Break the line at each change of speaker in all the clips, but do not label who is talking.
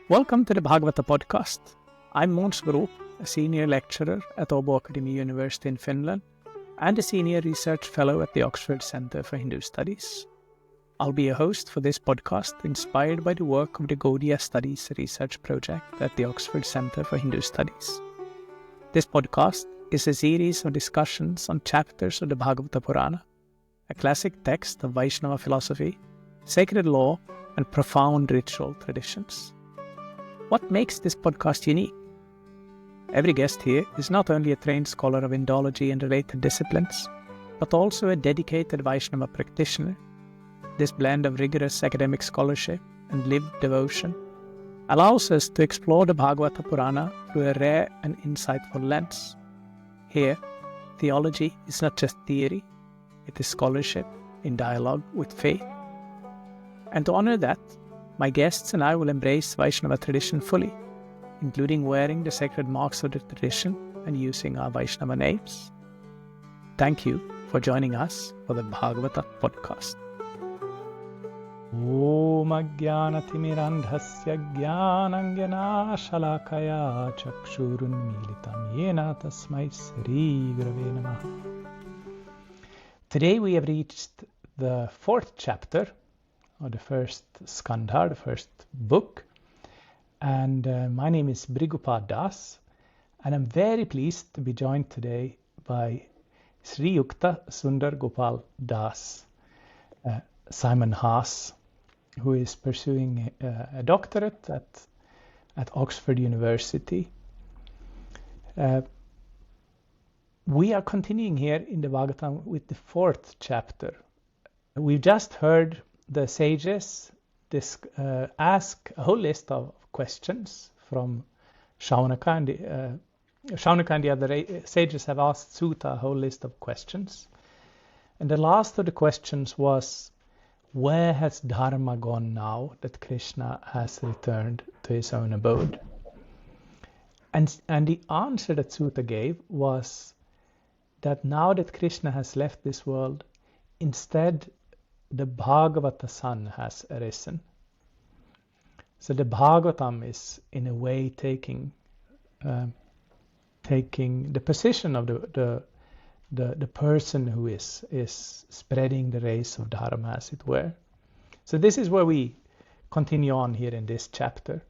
Welcome to the Bhagavata podcast. I'm Broo, a senior lecturer at Akademi University in Finland and a senior research fellow at the Oxford Centre for Hindu Studies. I'll be a host for this podcast inspired by the work of the Gaudiya Studies research project at the Oxford Centre for Hindu Studies. This podcast is a series of discussions on chapters of the Bhagavata Purana, a classic text of Vaishnava philosophy, sacred law, and profound ritual traditions. What makes this podcast unique? Every guest here is not only a trained scholar of Indology and related disciplines, but also a dedicated Vaishnava practitioner. This blend of rigorous academic scholarship and lived devotion allows us to explore the Bhagavata Purana through a rare and insightful lens. Here, theology is not just theory, it is scholarship in dialogue with faith. And to honor that, my guests and I will embrace Vaishnava tradition fully, including wearing the sacred marks of the tradition and using our Vaishnava names. Thank you for joining us for the Bhagavata podcast. Om Ajnanathimmirandhasya Jnananjanashalakaya Chakshurunmilitam Yena Tasmai Sri Gurave Namaha. Today we have reached the fourth chapter, or the first skandha, the first book. And my name is Bhrigupada Dasa, and I'm very pleased to be joined today by Sri Yukta Sundar Gopal Das, Simon Haas, who is pursuing a doctorate at Oxford University. We are continuing here in the Bhagavatam with the fourth chapter. We've just heard the sages ask a whole list of questions from Shaunaka, and the other sages have asked Suta a whole list of questions. And the last of the questions was, where has Dharma gone now that Krishna has returned to his own abode? And the answer that Suta gave was that now that Krishna has left this world, instead the Bhagavata sun has arisen. So the Bhagavatam is in a way taking the position of the person who is spreading the rays of Dharma, as it were. So this is where we continue on here in this chapter.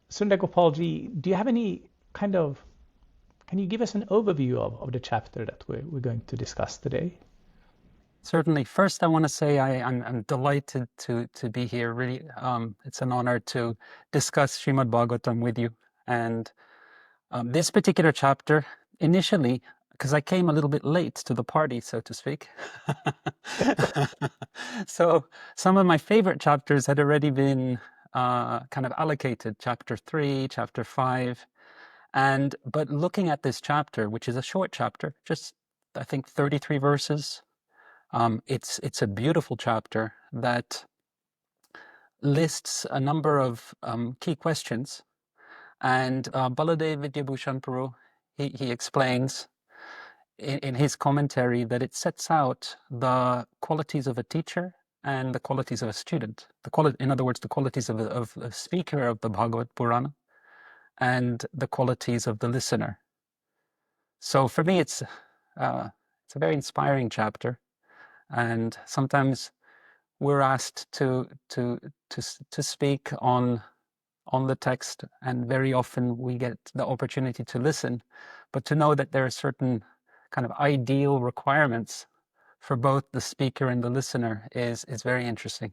Sundar Gopalji, do you have any can you give us an overview of the chapter that we're going to discuss today?
Certainly. First, I want to say I'm delighted to be here. Really, it's an honor to discuss Srimad Bhagavatam with you. And this particular chapter, initially, because I came a little bit late to the party, so to speak. So some of my favorite chapters had already been kind of allocated, chapter 3, chapter 5. But looking at this chapter, which is a short chapter, just I think 33 verses, it's a beautiful chapter that lists a number of key questions, and Baladeva Vidyabhushana Broo, he explains in his commentary that it sets out the qualities of a teacher and the qualities of a student. In other words, the qualities of a speaker of the Bhagavad Purana and the qualities of the listener. So for me, it's a very inspiring chapter. And sometimes we're asked to speak on the text, and very often we get the opportunity to listen, but to know that there are certain kind of ideal requirements for both the speaker and the listener is very interesting.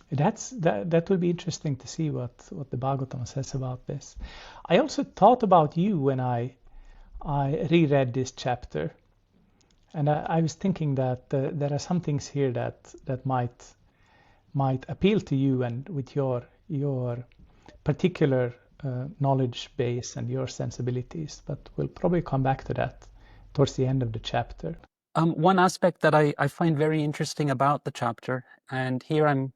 That will be interesting to see what the Bhagavatam says about this. I also thought about you when I reread this chapter. And I was thinking that there are some things here that might appeal to you, and with your particular knowledge base and your sensibilities. But we'll probably come back to that towards the end of the chapter.
One aspect that I find very interesting about the chapter, and here I'm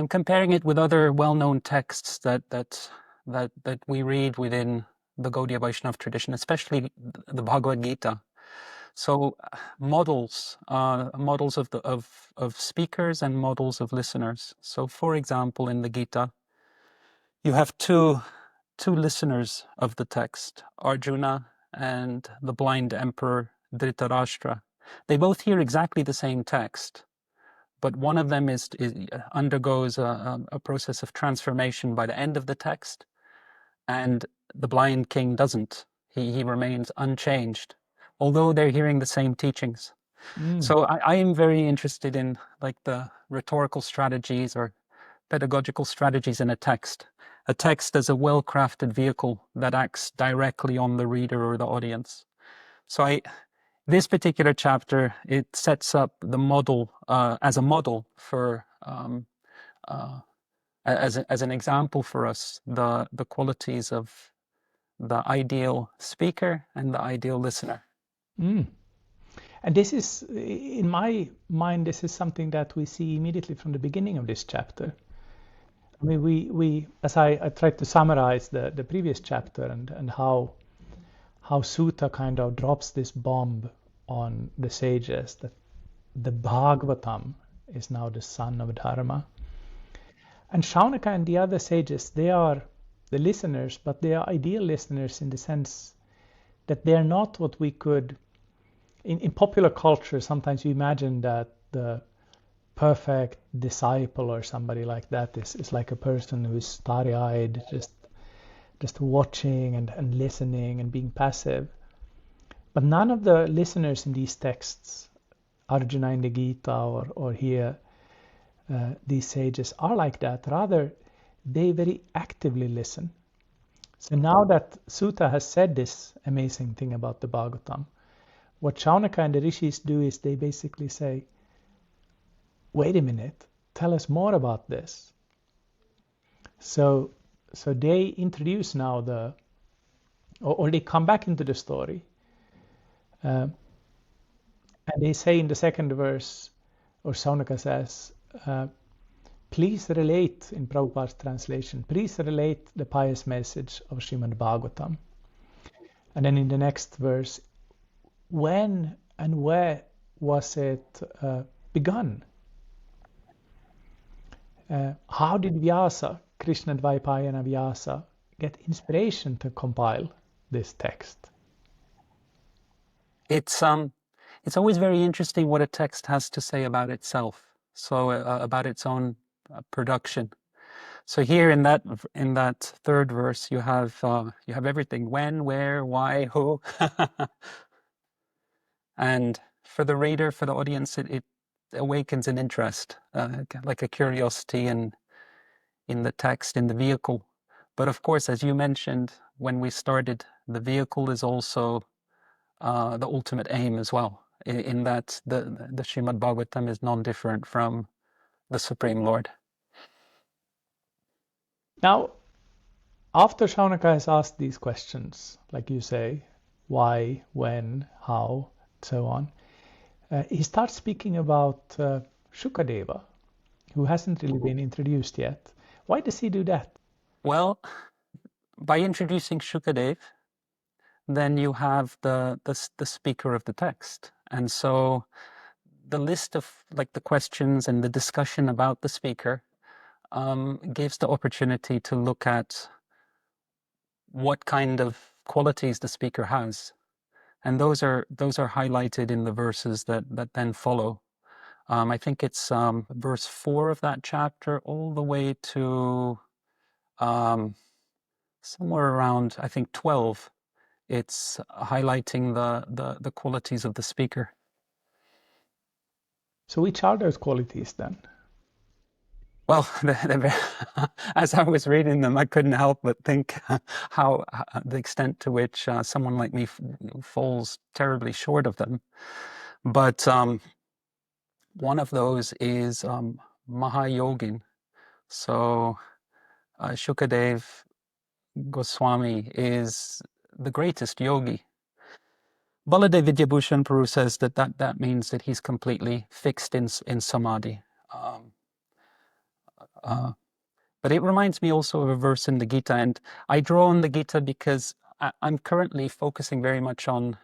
comparing it with other well-known texts that we read within the Gaudiya Vaishnava tradition, especially the Bhagavad Gita. So models of speakers and models of listeners. So for example, in the Gita, you have two listeners of the text, Arjuna and the blind emperor Dhritarashtra. They both hear exactly the same text, but one of them undergoes a process of transformation by the end of the text, and the blind king doesn't. He remains unchanged, although they're hearing the same teachings. So I am very interested in like the rhetorical strategies or pedagogical strategies in a text as a well-crafted vehicle that acts directly on the reader or the audience. So this particular chapter, it sets up the model as a model for as an example for us, the qualities of the ideal speaker and the ideal listener.
And this is, in my mind, this is something that we see immediately from the beginning of this chapter. I mean, we as I tried to summarize the previous chapter and how Suta kind of drops this bomb on the sages that the Bhagavatam is now the son of Dharma. And Shaunaka and the other sages, they are the listeners, but they are ideal listeners in the sense that they are not what we could, in popular culture, sometimes you imagine that the perfect disciple or somebody like that is like a person who's starry-eyed, just watching and listening and being passive. But none of the listeners in these texts, Arjuna in the Gita or here, these sages are like that. Rather, they very actively listen. So now that Suta has said this amazing thing about the Bhagavatam, what Shaunaka and the rishis do is they basically say, wait a minute, tell us more about this. So they introduce now or they come back into the story. And they say in the second verse, or Shaunaka says, please relate, in Prabhupada's translation, please relate the pious message of Srimad Bhagavatam. And then in the next verse, when and where was it begun? How did Vyasa, Krishna Dvaipayana Vyasa, get inspiration to compile this text?
It's always very interesting what a text has to say about itself. So about its own production. So here in that third verse, you have everything: when, where, why, who, and for the reader, for the audience, it awakens an interest, like a curiosity in the text, in the vehicle. But of course, as you mentioned when we started, the vehicle is also the ultimate aim as well. In that the Srimad Bhagavatam is non-different from the Supreme Lord.
Now, after Shaunaka has asked these questions, like you say, why, when, how, so on, he starts speaking about Shukadeva, who hasn't really been introduced yet. Why does he do that?
Well, by introducing Shukadeva, then you have the speaker of the text. And so the list of like the questions and the discussion about the speaker gives the opportunity to look at what kind of qualities the speaker has. And those are highlighted in the verses that then follow. I think it's verse 4 of that chapter all the way to somewhere around, I think, 12. It's highlighting the qualities of the speaker.
So which are those qualities then?
Well, as I was reading them, I couldn't help but think how the extent to which someone like me falls terribly short of them. But one of those is Mahayogin. So Shukadeva Goswami is the greatest yogi. Baladeva Vidyabhushana says that means that he's completely fixed in samadhi. But it reminds me also of a verse in the Gita, and I draw on the Gita because I'm currently focusing very much on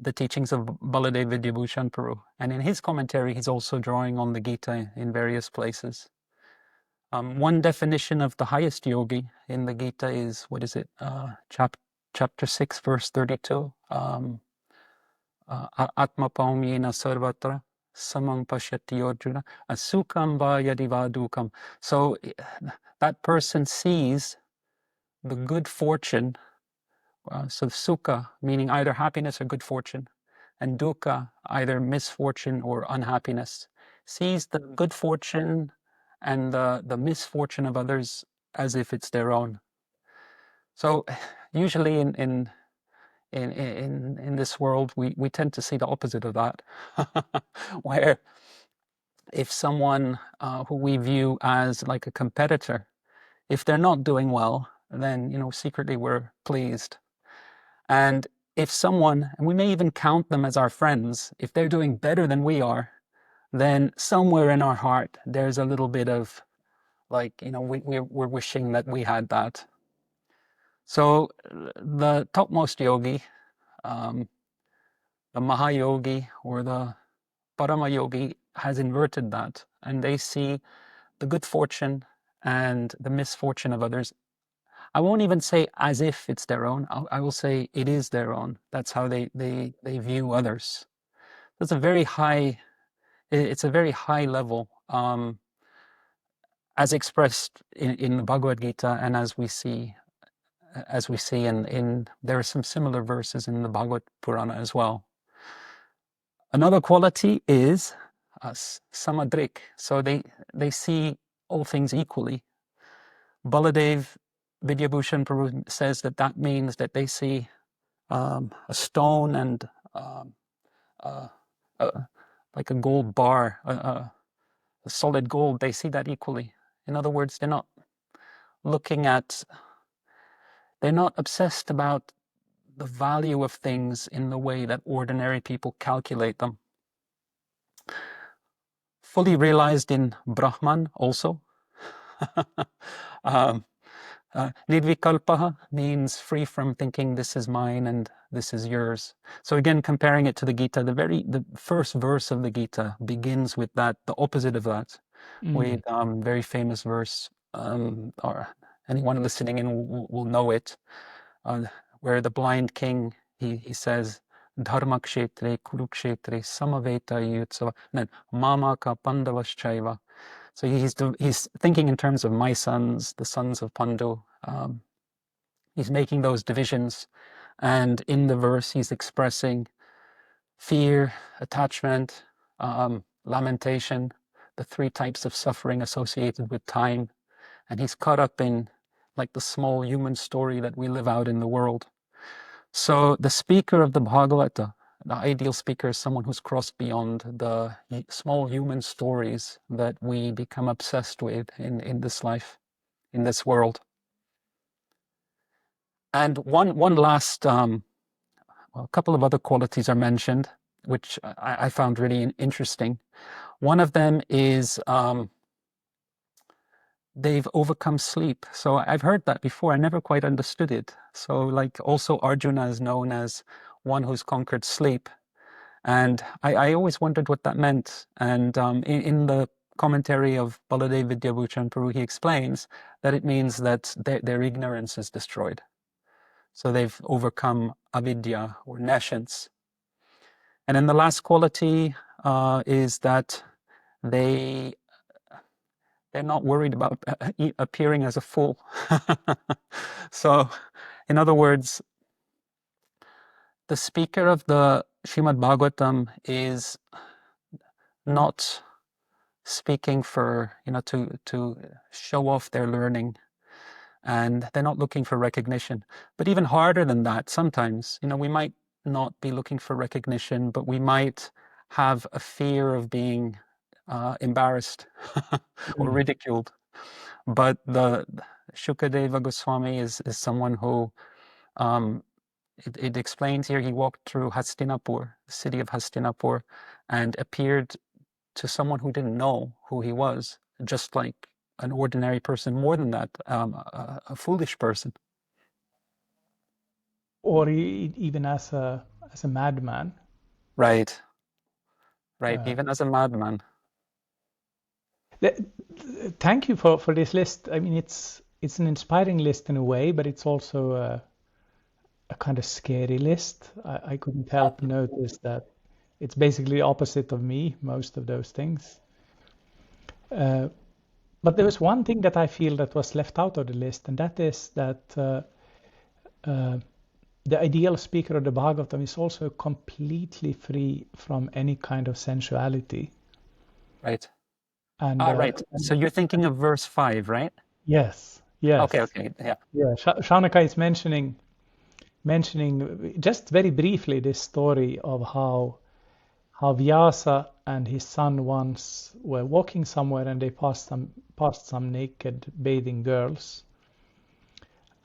the teachings of Baladeva Vidyabhushana, and in his commentary he's also drawing on the Gita in various places. One definition of the highest yogi in the Gita is, what is it, chapter 6 verse 32, Atma paumyena sarvatra samang pashyati Arjuna asukam va yadi va dukam. So that person sees the good fortune, so sukha meaning either happiness or good fortune, and dukkha either misfortune or unhappiness, sees the good fortune and the misfortune of others as if it's their own. So usually in this world we tend to see the opposite of that, where if someone who we view as like a competitor, if they're not doing well, then secretly we're pleased. And if someone, and we may even count them as our friends, if they're doing better than we are, then somewhere in our heart there's a little bit of like, we're wishing that we had that. So the topmost yogi, the Mahayogi or the Parama Yogi, has inverted that, and they see the good fortune and the misfortune of others. I won't even say as if it's their own. I will say it is their own. That's how they view others. That's a very high. It's a very high level, as expressed in the Bhagavad Gita, and as we see in there are some similar verses in the Bhagavad Purana as well. Another quality is samadrik. So they see all things equally. Baladeva Vidyabhushana says that means that they see a stone and like a gold bar, a solid gold, they see that equally. In other words, they're not obsessed about the value of things in the way that ordinary people calculate them. Fully realized in Brahman also. Nidvikalpaha means free from thinking this is mine and this is yours. So again, comparing it to the Gita, the first verse of the Gita begins with that, the opposite of that, with very famous verse, or anyone listening in will know it, where the blind king, he says, Dharma kshetre kurukshetre samaveta yutsava, mama ka pandavaschaiva. So he's thinking in terms of my sons, the sons of Pandu. He's making those divisions, and in the verse he's expressing fear, attachment, lamentation, the three types of suffering associated with time, and he's caught up in like the small human story that we live out in the world. So the speaker of the Bhagavata, the ideal speaker, is someone who's crossed beyond the small human stories that we become obsessed with in this life, in this world. And one last, a couple of other qualities are mentioned, which I found really interesting. One of them is they've overcome sleep. So I've heard that before. I never quite understood it. So like also Arjuna is known as one who's conquered sleep. And I always wondered what that meant. And in the commentary of Baladeva Vidyabhushana, he explains that it means that their ignorance is destroyed. So they've overcome avidya or nescience. And then the last quality is that they're not worried about appearing as a fool. So, in other words, the speaker of the Srimad Bhagavatam is not speaking for, to show off their learning, and they're not looking for recognition. But even harder than that, sometimes, we might not be looking for recognition, but we might have a fear of being embarrassed or ridiculed. But the Shukadeva Goswami is someone who, it explains here, he walked through Hastinapur, the city of Hastinapur, and appeared to someone who didn't know who he was, just like an ordinary person, more than that, a foolish person.
Or even as a as a madman.
Right. Even as a madman.
Thank you for this list. I mean, it's an inspiring list in a way, but it's also a kind of scary list. I couldn't help notice that it's basically the opposite of me, most of those things. But there was one thing that I feel that was left out of the list, and that is that the ideal speaker of the Bhagavatam is also completely free from any kind of sensuality.
Right.
And
Right. So you're thinking of verse 5, right?
yes.
Okay, yeah.
Yeah, Shaunaka is mentioning just very briefly this story of how Vyasa and his son once were walking somewhere and they passed some naked bathing girls.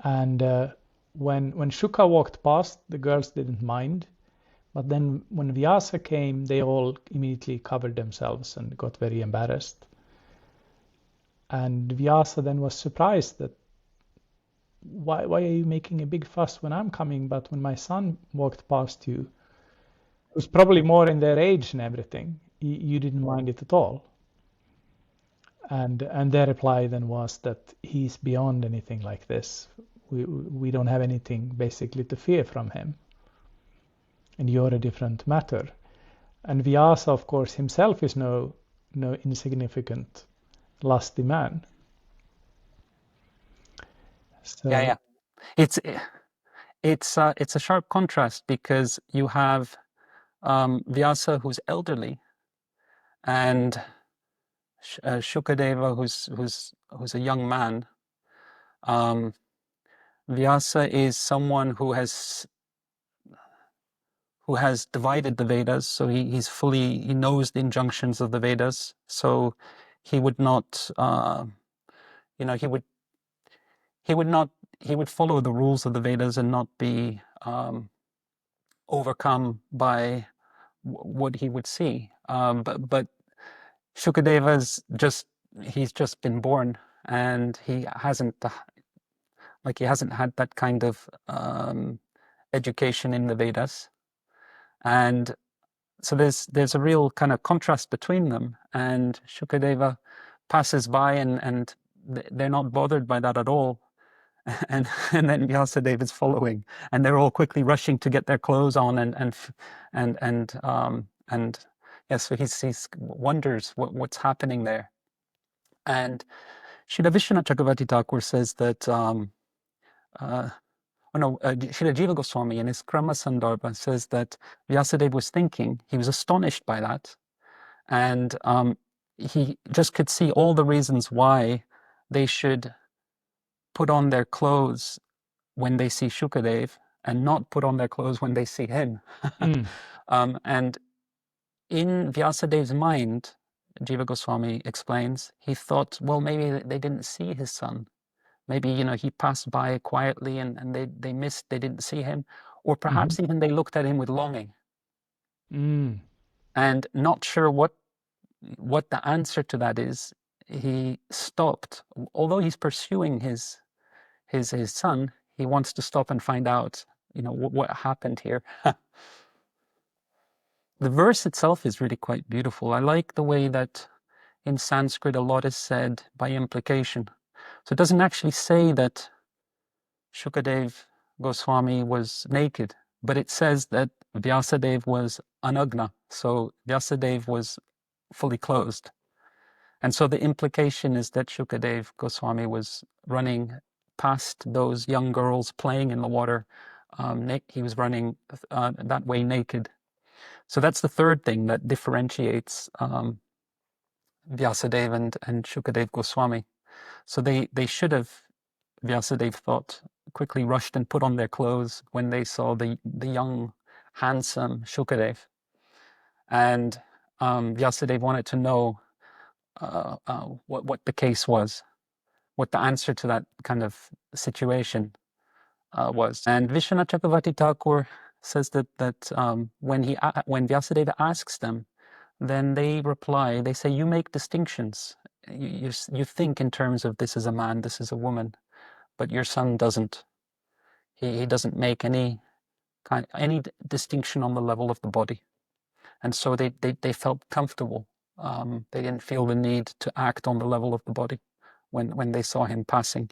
And when Shuka walked past, the girls didn't mind. But then when Vyasa came, they all immediately covered themselves and got very embarrassed. And Vyasa then was surprised that why are you making a big fuss when I'm coming, but when my son walked past you, who's probably more in their age and everything, you didn't mind it at all. And their reply then was that he's beyond anything like this. We don't have anything basically to fear from him. And you're a different matter. And Vyasa, of course, himself is no insignificant, lusty man. So,
Yeah. It's a sharp contrast because you have Vyasa who's elderly and Shukadeva who's a young man. Vyasa is someone who has divided the Vedas, so he knows the injunctions of the Vedas, so he would not he would follow the rules of the Vedas and not be overcome by what he would see. But Shukadeva's he's just been born and he hasn't had that kind of education in the Vedas. And so there's a real kind of contrast between them, and Shukadeva passes by and they're not bothered by that at all. And then Vyasadeva is following, and they're all quickly rushing to get their clothes on so he wonders what's happening there. And Srila Vishwanath Chakravarti Thakur says that Srila Jiva Goswami in his Krama Sandarbha says that Vyasadeva was thinking, he was astonished by that, and he just could see all the reasons why they should put on their clothes when they see Shukadev and not put on their clothes when they see him. And in Vyasadev's mind, Jiva Goswami explains, he thought, well, maybe they didn't see his son. Maybe, he passed by quietly and they didn't see him. Or perhaps even they looked at him with longing. And not sure what the answer to that is, he stopped. Although he's pursuing his son, he wants to stop and find out, what happened here. The verse itself is really quite beautiful. I like the way that in Sanskrit a lot is said by implication. So it doesn't actually say that Shukadev Goswami was naked, but it says that Vyasadeva was anagna. So Vyasadeva was fully clothed. And so the implication is that Shukadev Goswami was running past those young girls playing in the water. He was running that way naked. So that's the third thing that differentiates Vyasadeva and Shukadev Goswami. So they should have, Vyasadeva thought, quickly rushed and put on their clothes when they saw the young, handsome Shukadev. And Vyasadeva wanted to know what the case was, what the answer to that kind of situation was. And Vishwanath Chakravarti Thakur says that when Vyasadeva asks them, then they reply, they say, you make distinctions. You think in terms of this is a man, this is a woman, but your son doesn't. He doesn't make any any distinction on the level of the body. And so they felt comfortable. They didn't feel the need to act on the level of the body when they saw him passing.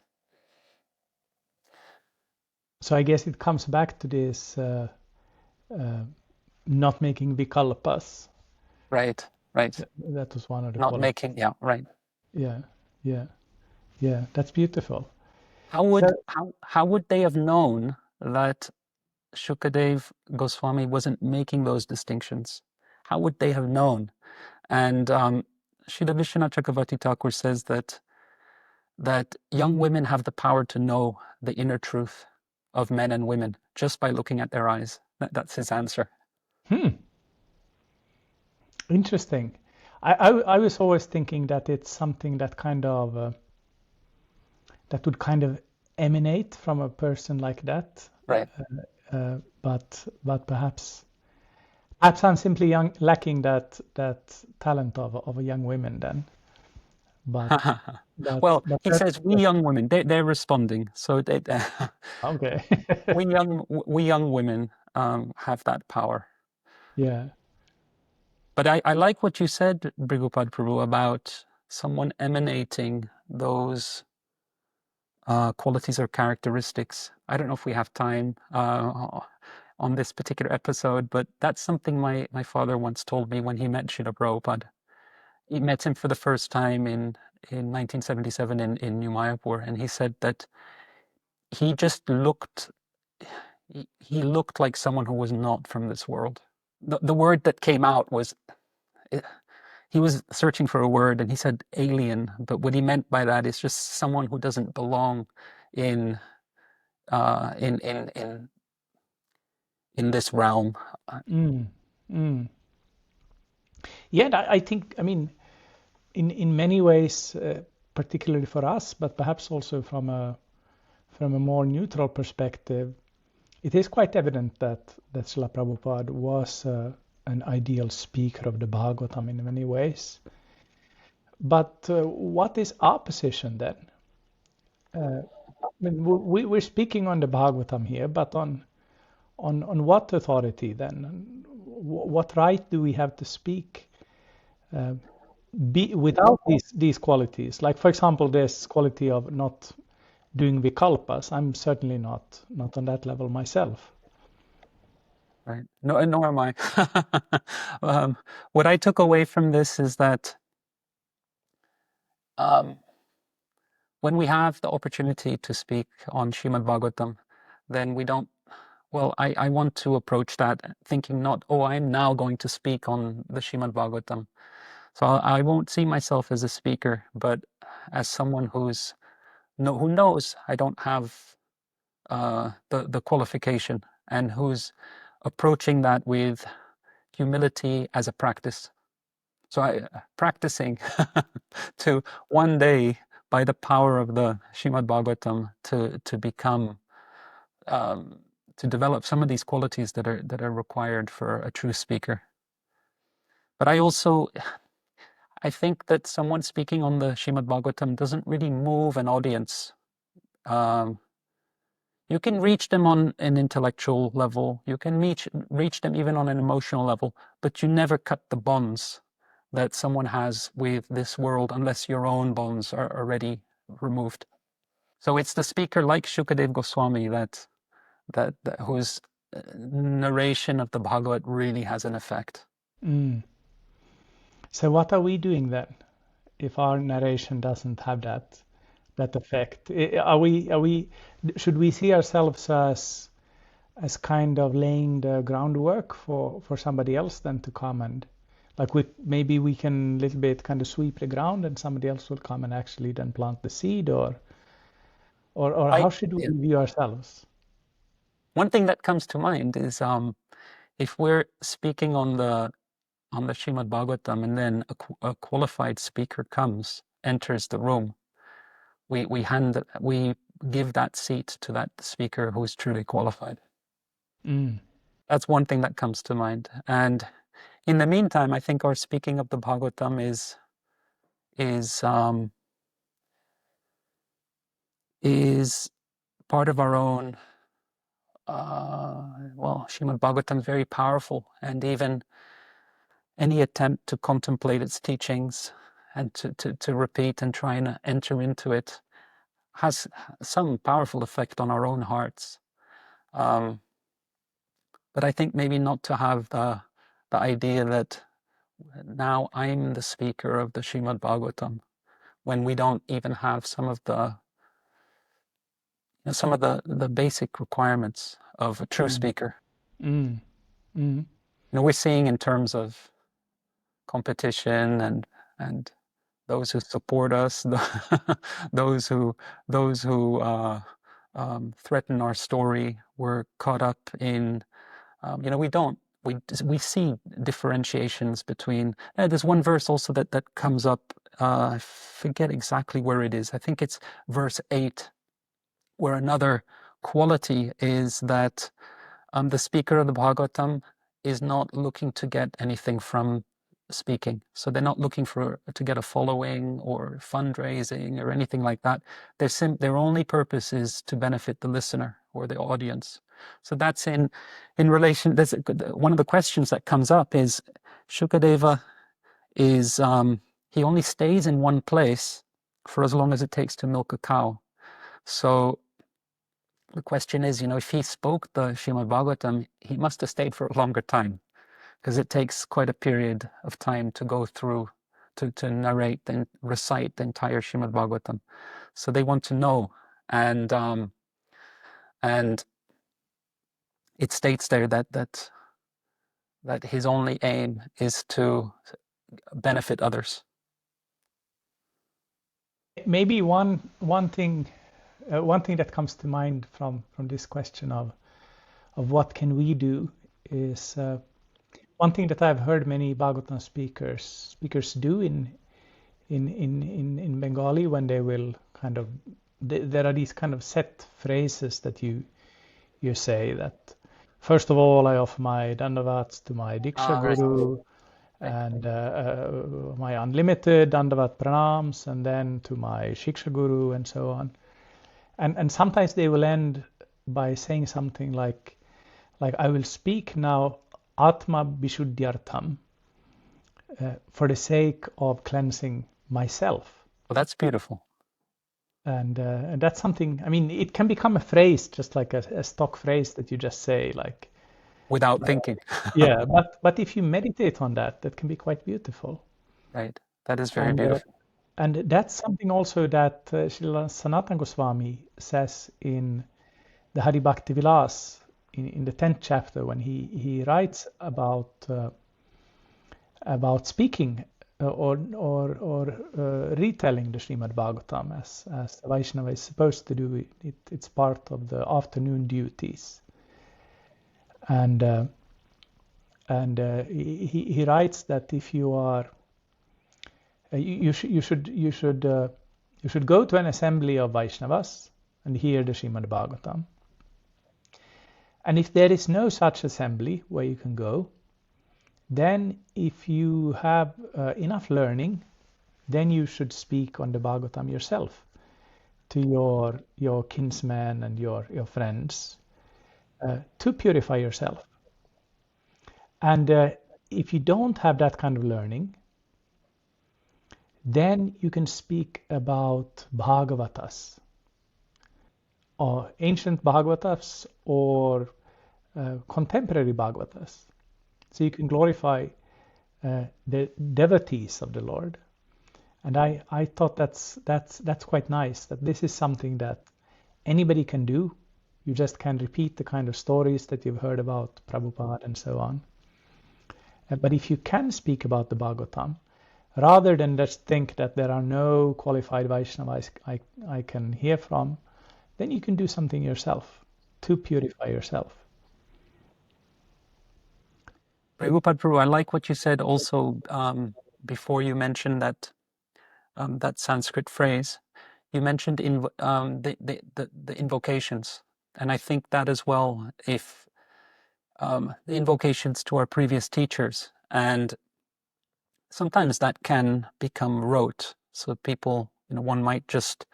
So I guess it comes back to this not making vikalpas.
Right.
That was one of the
Not
qualities.
making, yeah, right.
Yeah. That's beautiful.
How would they have known that Shukadeva Goswami wasn't making those distinctions? How would they have known? And Srila Vishwanath Chakravarti Thakur says that young women have the power to know the inner truth of men and women just by looking at their eyes. That's his answer.
Interesting. I was always thinking that it's something that kind of that would kind of emanate from a person like that.
Right.
But perhaps I'm simply lacking that talent of a young woman then. But
well, he says we young women. They're responding. So
okay.
we young women have that power.
Yeah.
But I like what you said, Bhrigupada Prabhu, about someone emanating those qualities or characteristics. I don't know if we have time on this particular episode, but that's something my father once told me when he met Srila Prabhupada. He met him for the first time in 1977 in New Mayapur, and he said that he just looked like someone who was not from this world. The word that came out was, he was searching for a word, and he said alien, but what he meant by that is just someone who doesn't belong in this realm.
Yeah, I think, I mean, in many ways, particularly for us, but perhaps also from a more neutral perspective, it is quite evident that Srila Prabhupada was an ideal speaker of the Bhagavatam in many ways. But what is our position then? I mean, we're speaking on the Bhagavatam here, but on what authority then? What right do we have to speak without these qualities? Like, for example, this quality of not doing vikalpas. I'm certainly not on that level myself.
Right. No, nor am I. What I took away from this is that when we have the opportunity to speak on Srimad Bhagavatam, then we don't. Well, I want to approach that thinking not, oh, I'm now going to speak on the Srimad Bhagavatam. So I won't see myself as a speaker, but as someone who knows I don't have the qualification, and who's approaching that with humility as a practice. So practicing to one day, by the power of the Srimad Bhagavatam, to become to develop some of these qualities that are required for a true speaker. But I think that someone speaking on the Srimad Bhagavatam doesn't really move an audience. You can reach them on an intellectual level. You can reach them even on an emotional level, but you never cut the bonds that someone has with this world unless your own bonds are already removed. So it's the speaker like Shukadeva Goswami that whose narration of the Bhagavad really has an effect.
So what are we doing then, if our narration doesn't have that effect? Should we see ourselves as kind of laying the groundwork for somebody else then to come and, like, maybe we can a little bit kind of sweep the ground and somebody else will come and actually then plant the seed, or how should we view ourselves?
One thing that comes to mind is if we're speaking on the Srimad Bhagavatam and then a qualified speaker enters the room, we give that seat to that speaker who is truly qualified. That's one thing that comes to mind. And in the meantime, I think our speaking of the Bhagavatam is part of our own well, Srimad Bhagavatam is very powerful, and even any attempt to contemplate its teachings and to repeat and try and enter into it has some powerful effect on our own hearts. But I think maybe not to have the idea that now I'm the speaker of the Srimad Bhagavatam, when we don't even have some of the basic requirements of a true speaker. We're seeing in terms of competition and those who support us, those who threaten our story. We're caught up in, we see differentiations between. There's one verse also that comes up. I forget exactly where it is. I think it's verse 8, where another quality is that the speaker of the Bhagavatam is not looking to get anything from speaking. So they're not looking to get a following or fundraising or anything like that. Their only purpose is to benefit the listener or the audience. So that's in relation. There's one of the questions that comes up is Shukadeva is he only stays in one place for as long as it takes to milk a cow. So the question is, if he spoke the Srimad Bhagavatam, he must have stayed for a longer time, because it takes quite a period of time to go through, to narrate and recite the entire Srimad Bhagavatam. So they want to know, and it states there that his only aim is to benefit others.
Maybe one thing that comes to mind from this question of what can we do is one thing that I've heard many Bhagavatam speakers do in Bengali, when they will kind of, there are these kind of set phrases that you say, that first of all I offer my dandavats to my Diksha Guru, and my unlimited dandavat pranams, and then to my Shiksha Guru, and so on. And sometimes they will end by saying something like I will speak now Atma Vishuddhyartham, for the sake of cleansing myself.
Well, that's beautiful.
And that's something, I mean, it can become a phrase, just like a stock phrase that you just say, like,
without thinking.
Yeah, but if you meditate on that can be quite beautiful.
Right, that is very beautiful.
And that's something also that Srila Sanatana Goswami says in the Hari Bhakti Vilas, in the 10th chapter, when he writes about speaking or retelling the Srimad Bhagavatam as Vaishnava is supposed to do. It's part of the afternoon duties. And he writes that if you are, you should go to an assembly of Vaishnavas and hear the Srimad Bhagavatam. And if there is no such assembly where you can go, then if you have enough learning, then you should speak on the Bhagavatam yourself to your kinsmen and your friends, to purify yourself. And if you don't have that kind of learning, then you can speak about Bhagavatas, or ancient Bhagavatas, or contemporary Bhagavatas. So you can glorify the devotees of the Lord. And I thought that's quite nice, that this is something that anybody can do. You just can repeat the kind of stories that you've heard about Prabhupada and so on. But if you can speak about the Bhagavatam, rather than just think that there are no qualified Vaishnavas I can hear from, then you can do something yourself to purify yourself.
Brigupad Broo, I like what you said also before you mentioned that Sanskrit phrase. You mentioned the invocations, and I think that as well, if the invocations to our previous teachers, and sometimes that can become rote. So people, one might just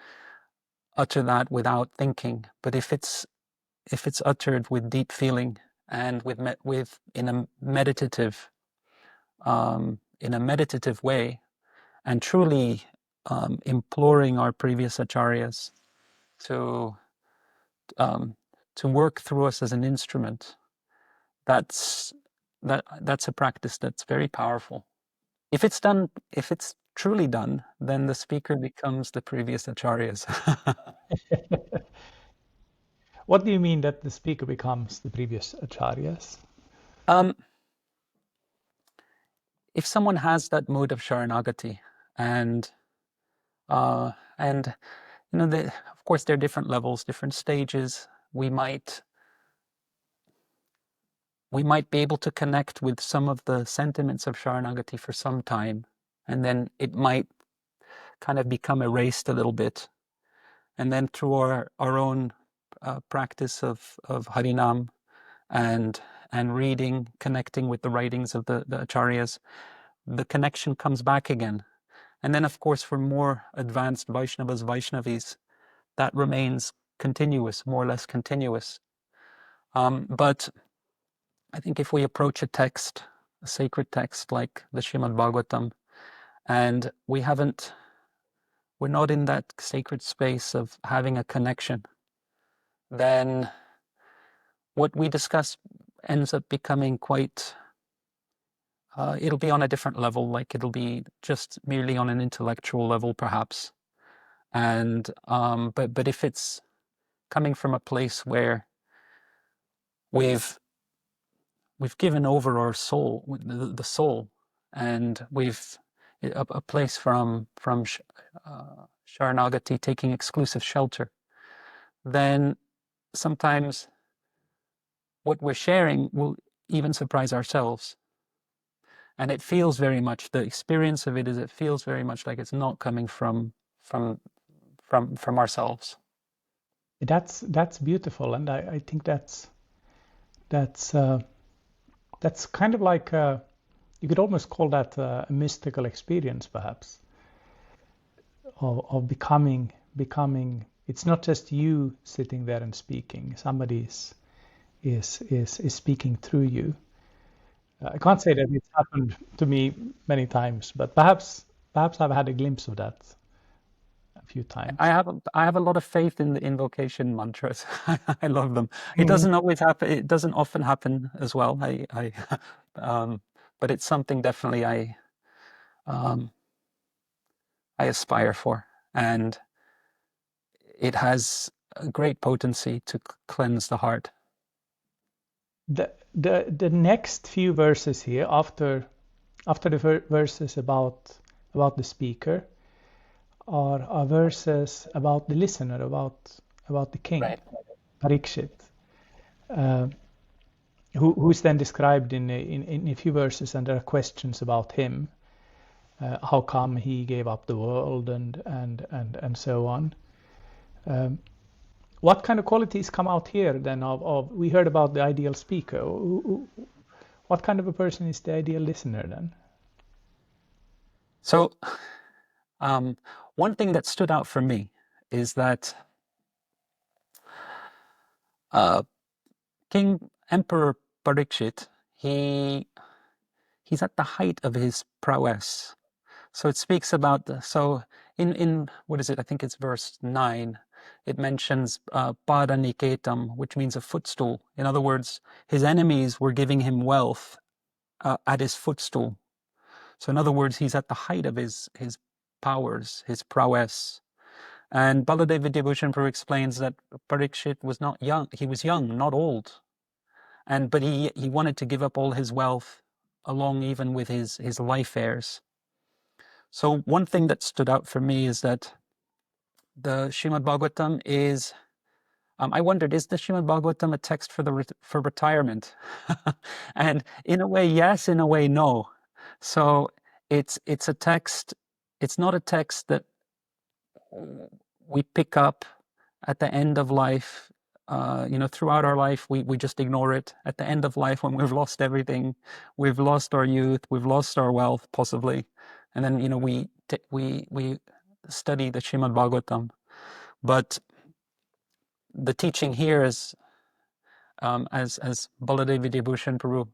utter that without thinking. But if it's if it's uttered with deep feeling and in a meditative way, and truly imploring our previous acharyas to work through us as an instrument, that's a practice that's very powerful. If it's truly done, then the speaker becomes the previous acharyas.
What do you mean that the speaker becomes the previous acharyas?
If someone has that mode of sharanagati, and of course there are different levels, different stages, we might be able to connect with some of the sentiments of sharanagati for some time, and then it might kind of become erased a little bit. And then through our own practice of Harinam and reading, connecting with the writings of the acharyas, the connection comes back again. And then, of course, for more advanced Vaishnavas, Vaishnavis, that remains continuous, more or less continuous. But I think if we approach a text, a sacred text like the Srimad Bhagavatam, and we're not in that sacred space of having a connection, then what we discuss ends up becoming quite, it'll be on a different level, like it'll be just merely on an intellectual level, perhaps. And but if it's coming from a place where we've given over our soul, the soul, and we've a place from Sharanagati, taking exclusive shelter, then sometimes what we're sharing will even surprise ourselves. And it feels very much, the experience of it is, it feels very much like it's not coming from ourselves.
That's beautiful, and I think that's kind of like you could almost call that a mystical experience, perhaps, of becoming. It's not just you sitting there and speaking. Somebody is speaking through you. I can't say that it's happened to me many times, but perhaps I've had a glimpse of that a few times.
I have a lot of faith in the invocation mantras. I love them. It doesn't always happen. It doesn't often happen as well. But it's something definitely I aspire for, and it has a great potency to cleanse the heart.
The next few verses here, after the verses about the speaker, are verses about the listener, about the king,
Right.
Parikshit, who's then described in a few verses, and there are questions about him, how come he gave up the world, and so on. What kind of qualities come out here then? We heard about the ideal speaker. What kind of a person is the ideal listener then?
So, one thing that stood out for me is that Emperor Parikshit, he's at the height of his prowess. So it speaks about in what is it? I think it's verse 9. It mentions Padaniketam, which means a footstool. In other words, his enemies were giving him wealth at his footstool. So in other words, he's at the height of his powers, his prowess. And Baladeva Vidyabhushana explains that Parikshit was not young. He was young, not old. But he wanted to give up all his wealth along even with his life heirs. So one thing that stood out for me is that the Srimad Bhagavatam is, I wondered, is the Srimad Bhagavatam a text for retirement? And in a way, yes, in a way, no. So it's a text, it's not a text that we pick up at the end of life. Throughout our life, we just ignore it. At the end of life, when we've lost everything, we've lost our youth, we've lost our wealth, possibly, and then we study the Srimad Bhagavatam. But the teaching here is as Baladeva Vidyabhushana Broo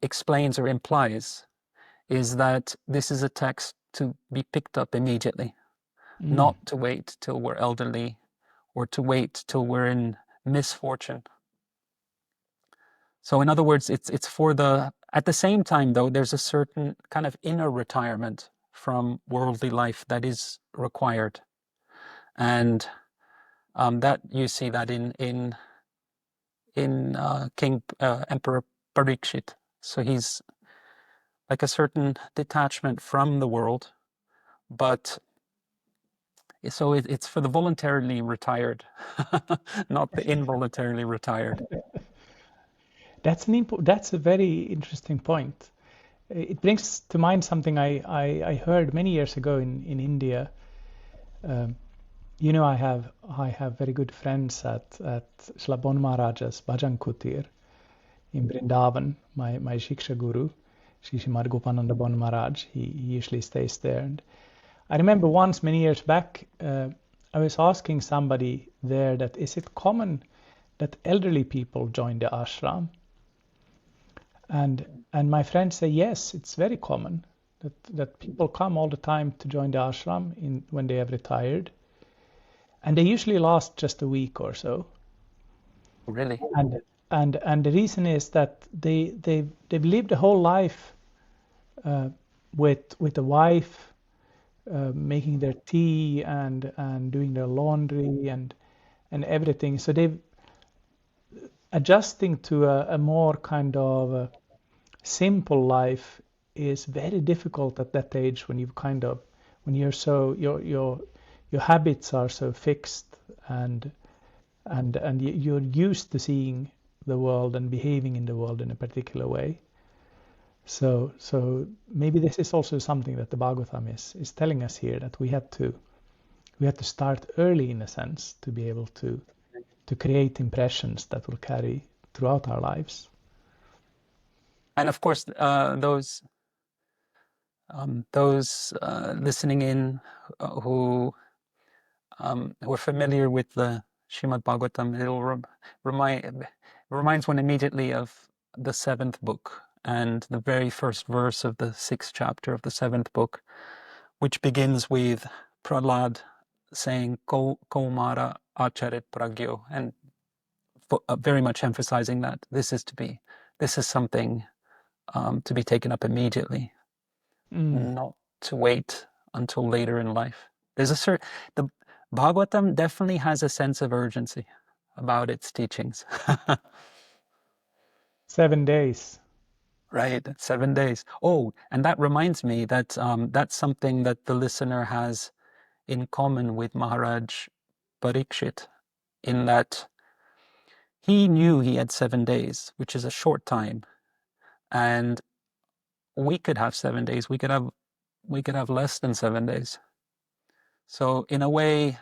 explains or implies, is that this is a text to be picked up immediately, not to wait till we're elderly or to wait till we're in misfortune. So in other words, it's for at the same time though, there's a certain kind of inner retirement from worldly life that is required. And that you see that in King Emperor Parikshit. So he's like a certain detachment from the world, but so it's for the voluntarily retired, not the involuntarily retired.
That's a very interesting point. It brings to mind something I heard many years ago in India. I have very good friends at Srila Bon Maharaja's Bhajan Kutir in Vrindavan. My Shiksha Guru, Srimad Gopananda Bon Maharaj, he usually stays there. And I remember once many years back, I was asking somebody there that is it common that elderly people join the ashram? And my friends say yes, it's very common that people come all the time to join the ashram when they have retired, and they usually last just a week or so.
Really?
And the reason is that they've lived a whole life with a wife, making their tea and doing their laundry and everything. So they've adjusting to a more kind of simple life is very difficult at that age when you're so your habits are so fixed and you're used to seeing the world and behaving in the world in a particular way. So maybe this is also something that the Bhagavatam is telling us here, that we have to start early in a sense to be able to create impressions that will carry throughout our lives.
And of course, those listening in who are familiar with the Srimad Bhagavatam, it'll reminds one immediately of the 7th book and the very first verse of the 6th chapter of the 7th book, which begins with Prahlad saying Kaumara Acharit Pragyo, and very much emphasizing that this is something to be taken up immediately, not to wait until later in life. The Bhagavatam definitely has a sense of urgency about its teachings.
7 days.
Right, 7 days. Oh, and that reminds me that that's something that the listener has in common with Maharaj Parikshit, in that he knew he had 7 days, which is a short time, and we could have 7 days. We could have less than 7 days. So in a way,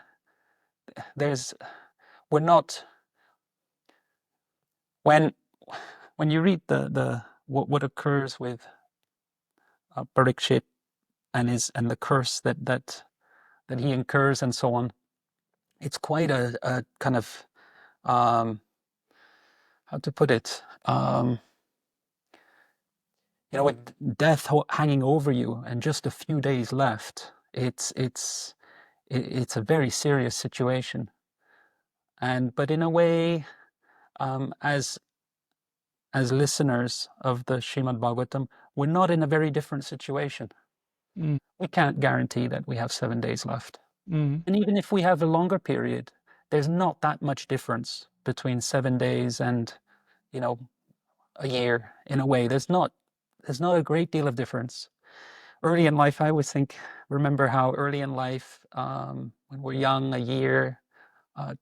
we're not, when you read what occurs with Parikshit and the curse that he incurs and so on, it's quite a kind of how to put it, with death hanging over you and just a few days left, it's a very serious situation. But in a way, as listeners of the Srimad Bhagavatam, we're not in a very different situation. We can't guarantee that we have 7 days left. And even if we have a longer period, there's not that much difference between 7 days and, a year. In a way, there's not a great deal of difference. Early in life, I always remember how early in life, when we're young, a year,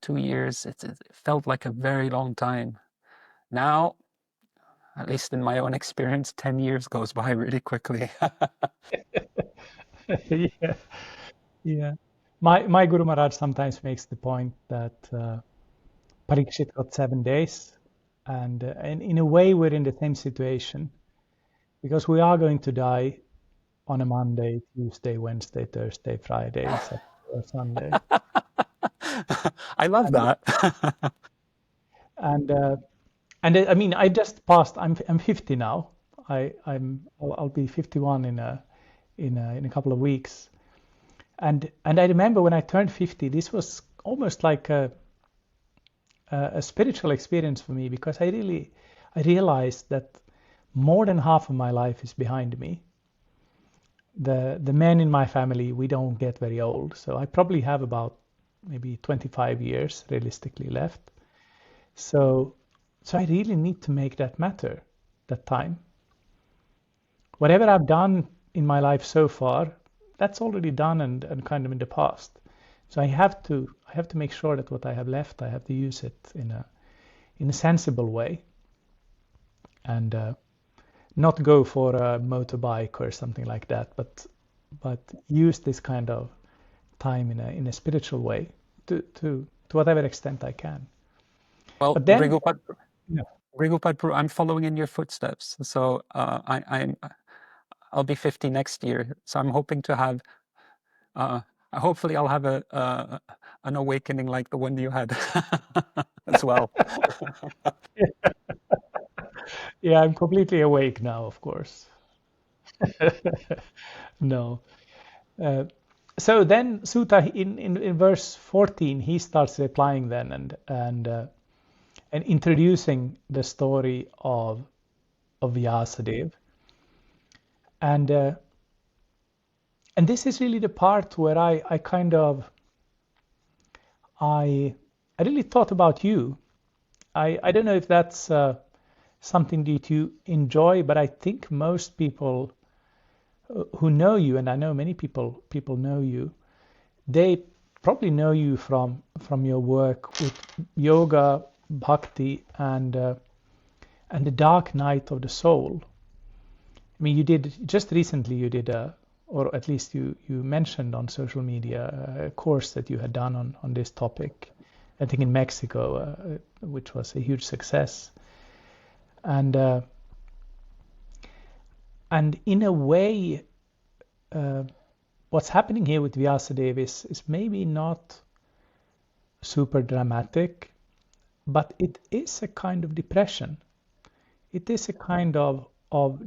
2 years, it felt like a very long time. Now, at least in my own experience, 10 years goes by really quickly.
Yeah. My Guru Maharaj sometimes makes the point that Parikshit got 7 days, and in a way we're in the same situation, because we are going to die on a Monday, Tuesday, Wednesday, Thursday, Friday, Saturday, or Sunday.
I love that.
And I mean, I just passed. I'm 50 now. I'll be 51 in a couple of weeks. And I remember when I turned 50, this was almost like a spiritual experience for me, because I realized that more than half of my life is behind me. The men in my family, we don't get very old, so I probably have about maybe 25 years realistically left. So I really need to make that matter, that time. Whatever I've done in my life so far, that's already done and kind of in the past. So I have to make sure that what I have left, I have to use it in a sensible way, and not go for a motorbike or something like that, but use this kind of time in a spiritual way to whatever extent I can.
Well,
But then, yeah,
Bhrigupada Broo, I'm following in your footsteps. So I'll be 50 next year. So I'm hoping to have, hopefully I'll have an awakening like the one you had as well.
yeah, I'm completely awake now, of course. No. Uh, so then Suta in verse 14, he starts replying then and introducing the story of Vyasadeva. And this is really the part where I kind of I really thought about you. I don't know if that's something that you enjoy, but I think most people who know you, and I know many people know you, they probably know you from your work with yoga, bhakti, and the dark night of the soul. I mean, you did just recently. You did or at least you mentioned on social media a course that you had done on this topic. I think in Mexico, which was a huge success. And in a way, what's happening here with Vyasadeva is maybe not super dramatic, but it is a kind of depression. It is a kind of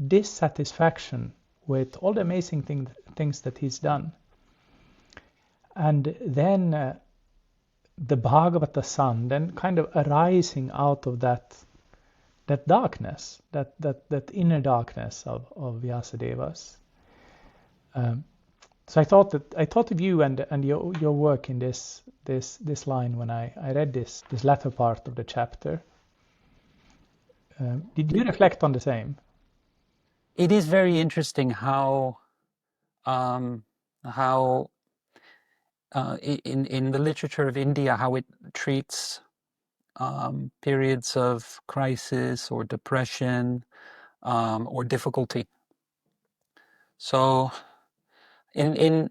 dissatisfaction with all the amazing things that he's done. And then the Bhagavata sun, then kind of arising out of that darkness, that inner darkness of Vyasadeva's. So I thought of you and your work in this line when I read this latter part of the chapter. Did you reflect on the same?
It is very interesting how in the literature of India, how it treats periods of crisis or depression or difficulty. So in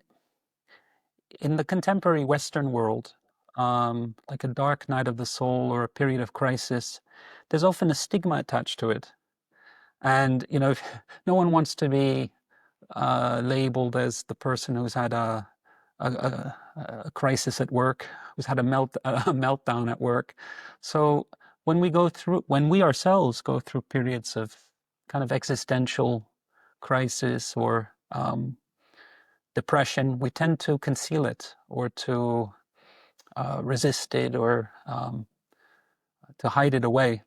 the contemporary Western world, like a dark night of the soul or a period of crisis, there's often a stigma attached to it. And, no one wants to be labeled as the person who's had a crisis at work, who's had a meltdown at work. So when we ourselves go through periods of kind of existential crisis or depression, we tend to conceal it or to resist it or to hide it away.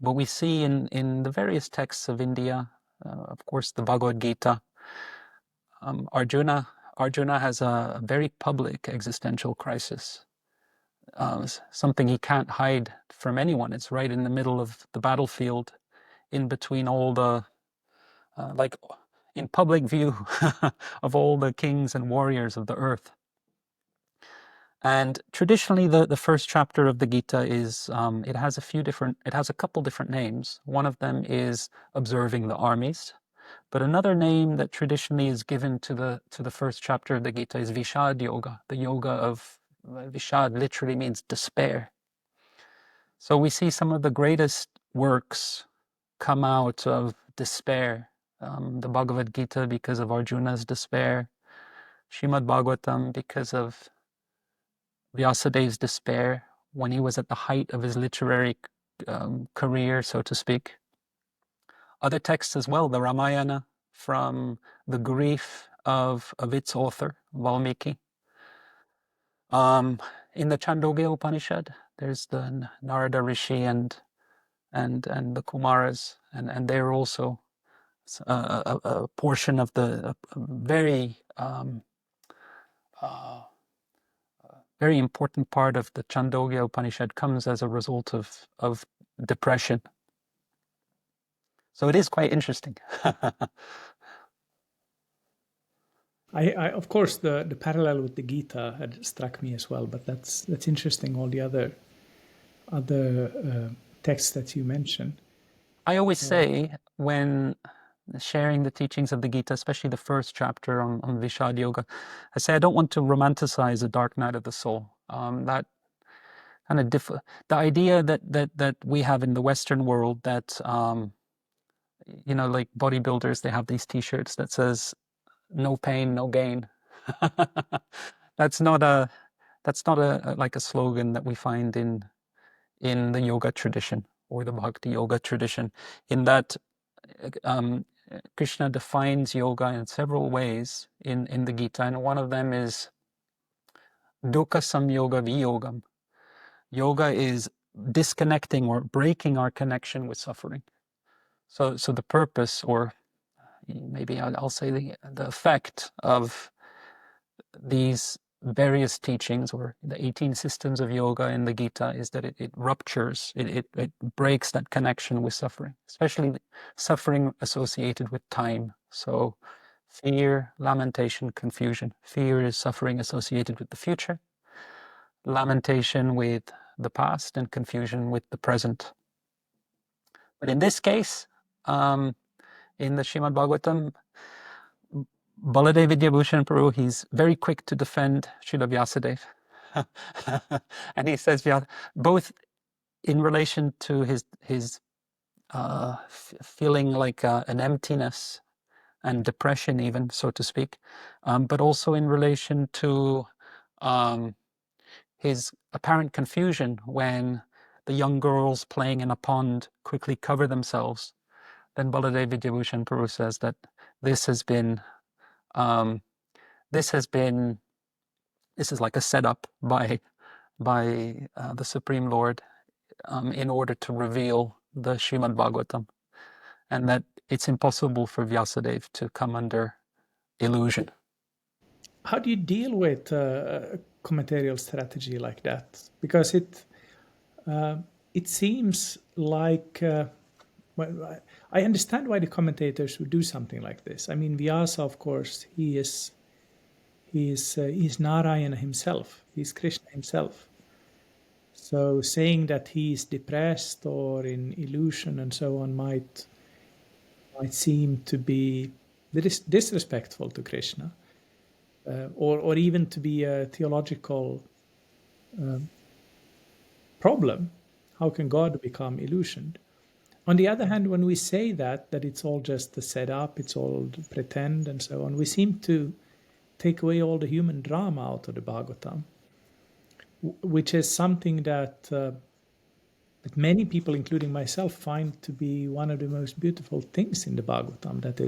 But we see in the various texts of India, of course, the Bhagavad Gita, Arjuna has a very public existential crisis, something he can't hide from anyone. It's right in the middle of the battlefield, in between all the, like in public view of all the kings and warriors of the earth. And traditionally, the first chapter of the Gita is, it has a couple different names. One of them is observing the armies. But another name that traditionally is given to the first chapter of the Gita is Vishada Yoga. The yoga of Vishad literally means despair. So we see some of the greatest works come out of despair. The Bhagavad Gita because of Arjuna's despair. Srimad Bhagavatam because of Vyasadev's despair. when he was at the height of his literary career, so to speak. Other texts as well, the Ramayana, from the grief of its author, Valmiki. In the Chandogya Upanishad, there's the Narada Rishi and the Kumaras, and they're also a portion of the very very important part of the Chandogya Upanishad comes as a result of depression. So it is quite interesting.
I of course the parallel with the Gita had struck me as well, but that's interesting. All the other texts that you mentioned.
I always say when sharing the teachings of the Gita, especially the first chapter on Vishada Yoga, I say I don't want to romanticize the dark night of the soul. That kind of the idea that we have in the Western world that like bodybuilders, they have these T-shirts that says "No pain, no gain." That's not a like a slogan that we find in the yoga tradition or the Bhakti yoga tradition. In that Krishna defines yoga in several ways in the Gita, and one of them is dukkha samyoga viyogam. Yoga is disconnecting or breaking our connection with suffering. So the purpose, or maybe I'll say the effect of these various teachings or the 18 systems of yoga in the Gita is that it ruptures, it breaks that connection with suffering, especially suffering associated with time. So fear, lamentation, confusion. Fear is suffering associated with the future, lamentation with the past, and confusion with the present. But in this case, in the Srimad Bhagavatam, Baladeva Vidyabhushana Broo, he's very quick to defend Srila Vyasadeva. And he says, both in relation to his feeling like an emptiness and depression even, so to speak, but also in relation to his apparent confusion when the young girls playing in a pond quickly cover themselves. Then Baladeva Vidyabhushana Broo says that this is like a setup by the Supreme Lord in order to reveal the Srimad Bhagavatam, and that it's impossible for Vyasadeva to come under illusion.
How do you deal with a commentarial strategy like that? Because it seems like well, I understand why the commentators would do something like this. I mean, Vyasa, of course, he's Narayana himself. He's Krishna himself. So saying that he's depressed or in illusion and so on might seem to be disrespectful to Krishna, or even to be a theological problem. How can God become illusioned? On the other hand, when we say that it's all just a setup, it's all pretend and so on, we seem to take away all the human drama out of the Bhagavatam, which is something that many people, including myself, find to be one of the most beautiful things in the Bhagavatam. That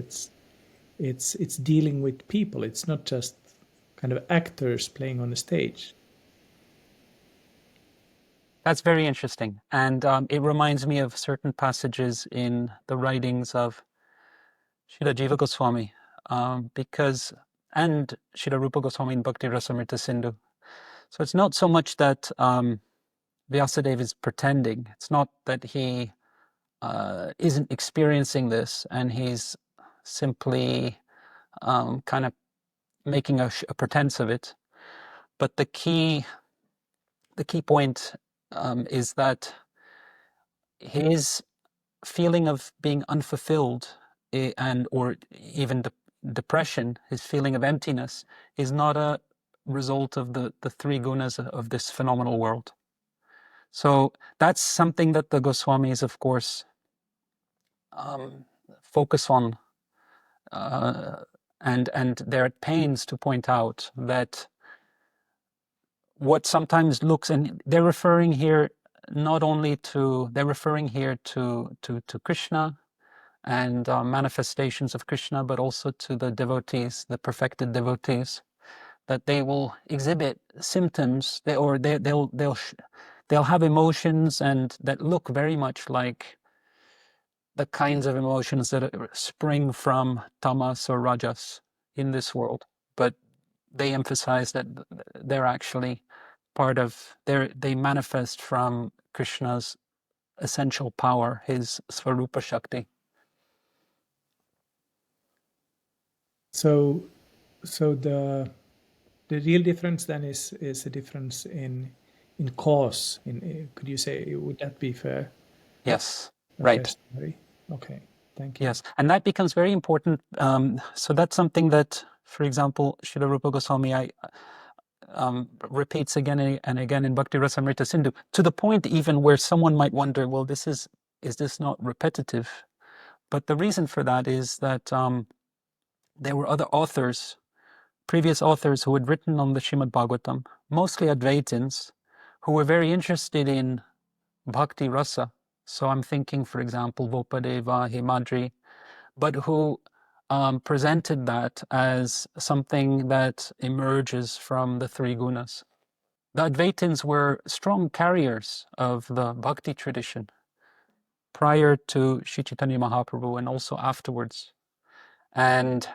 it's dealing with people. It's not just kind of actors playing on the stage.
That's very interesting, and it reminds me of certain passages in the writings of Srila Jiva Goswami, and Srila Rupa Goswami in Bhakti Rasamrita Sindhu. So it's not so much that Vyasadeva is pretending. It's not that he isn't experiencing this and he's simply kind of making a pretense of it. But the key point is that his feeling of being unfulfilled or even depression, his feeling of emptiness, is not a result of the three gunas of this phenomenal world. So that's something that the Goswamis, of course, focus on, and they're at pains to point out that what sometimes looks, and they're referring here not only to, they're referring here to Krishna and manifestations of Krishna, but also to the devotees, the perfected devotees, that they will exhibit symptoms, they'll have emotions and that look very much like the kinds of emotions that spring from tamas or rajas in this world, but they emphasize that they're actually part of, they manifest from Krishna's essential power, his Svarupa Shakti.
So the real difference then is a difference in cause. Could you say, would that be fair?
Yes,
A
right.
fair summary? Okay, thank you.
Yes, and that becomes very important. So that's something that, for example, Srila Rupa Goswami repeats again and again in Bhakti Rasamrita Sindhu, to the point even where someone might wonder, well, is this not repetitive? But the reason for that is that there were other authors, previous authors who had written on the Srimad Bhagavatam, mostly Advaitins, who were very interested in Bhakti Rasa. So I'm thinking, for example, Vopadeva, Himadri, but who presented that as something that emerges from the three gunas. The Advaitins were strong carriers of the Bhakti tradition prior to Sri Chaitanya Mahaprabhu and also afterwards. And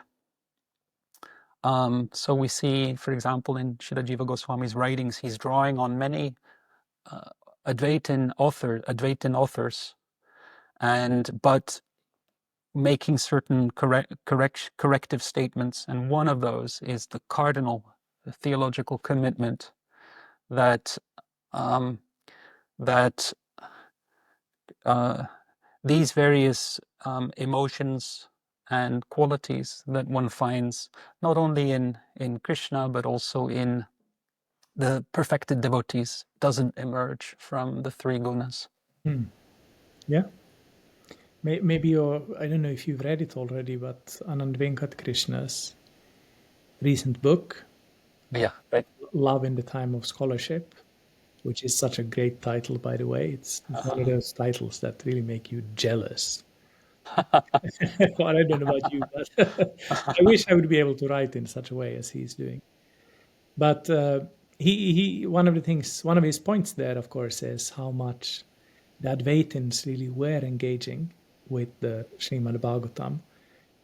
so we see, for example, in Srila Jiva Goswami's writings, he's drawing on many Advaitin authors, but making certain corrective statements. And one of those is the cardinal theological commitment that these various emotions and qualities that one finds not only in Krishna but also in the perfected devotees doesn't emerge from the three gunas.
Yeah. Maybe I don't know if you've read it already, but Anand Venkat Krishna's recent book,
Yeah, right.
Love in the Time of Scholarship, which is such a great title, by the way. It's one of those titles that really make you jealous. Well, I don't know about you, but I wish I would be able to write in such a way as he's doing. But one of his points there, of course, is how much the Advaitins really were engaging with the Srimad Bhagavatam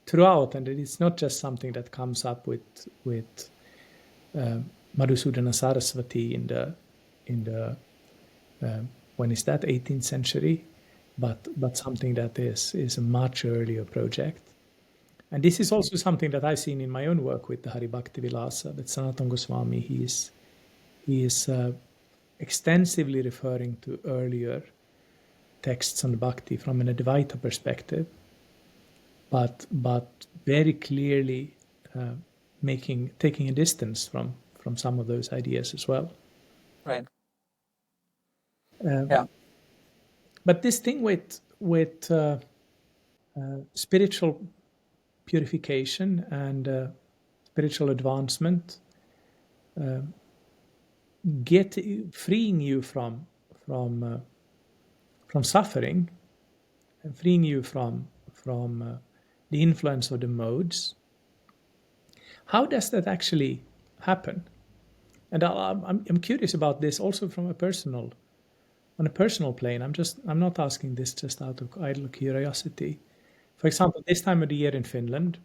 throughout, and it's not just something that comes up with Madhusudana Sarasvati in the when is that, 18th century, but something that is a much earlier project. And this is also something that I've seen in my own work with the Hari Bhakti Vilasa, that Sanatana Goswami, he is extensively referring to earlier texts on Bhakti from an Advaita perspective, but very clearly taking a distance from some of those ideas as well.
Right. Yeah.
But this thing with spiritual purification and spiritual advancement, freeing you from suffering, and freeing you from the influence of the modes. How does that actually happen? And I'm curious about this also on a personal plane. I'm not asking this just out of idle curiosity. For example, this time of the year in Finland,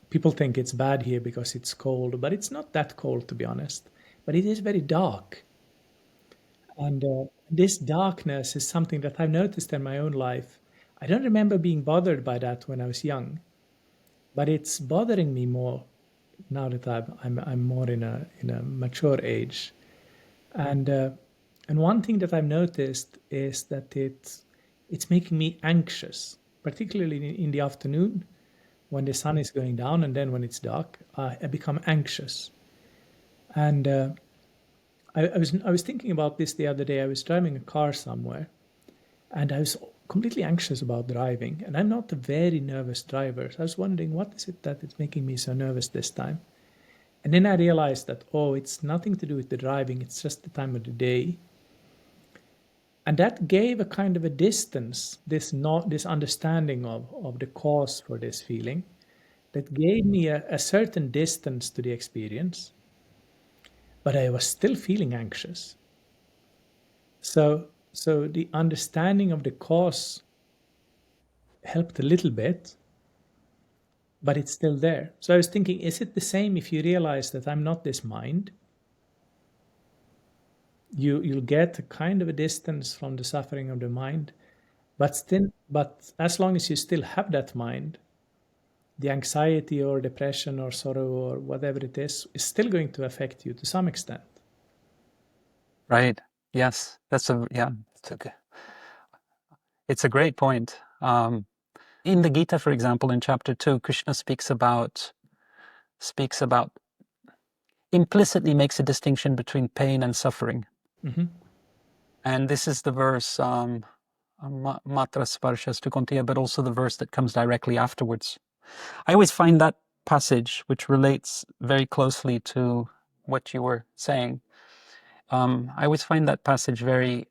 people think it's bad here because it's cold, but it's not that cold, to be honest. But it is very dark. And this darkness is something that I've noticed in my own life. I don't remember being bothered by that when I was young, but it's bothering me more now that I'm more in a mature age. And one thing that I've noticed is that it's making me anxious, particularly in the afternoon when the sun is going down, and then when it's dark, I become anxious. And I was thinking about this the other day. I was driving a car somewhere, and I was completely anxious about driving. And I'm not a very nervous driver. So I was wondering, what is it that is making me so nervous this time? And then I realized that, oh, it's nothing to do with the driving, it's just the time of the day. And that gave a kind of a distance, this understanding of the cause for this feeling, that gave me a certain distance to the experience, but I was still feeling anxious. So the understanding of the cause helped a little bit, but it's still there. So I was thinking, is it the same if you realize that I'm not this mind? You'll get a kind of a distance from the suffering of the mind, but as long as you still have that mind, the anxiety or depression or sorrow or whatever it is still going to affect you to some extent.
Right. Yes. It's a great point. In the Gita, for example, in chapter 2, Krishna speaks about implicitly makes a distinction between pain and suffering.
Mm-hmm.
And this is the verse Matra Sparshas tu Kontiya, but also the verse that comes directly afterwards. I always find that passage, which relates very closely to what you were saying, I always find that passage very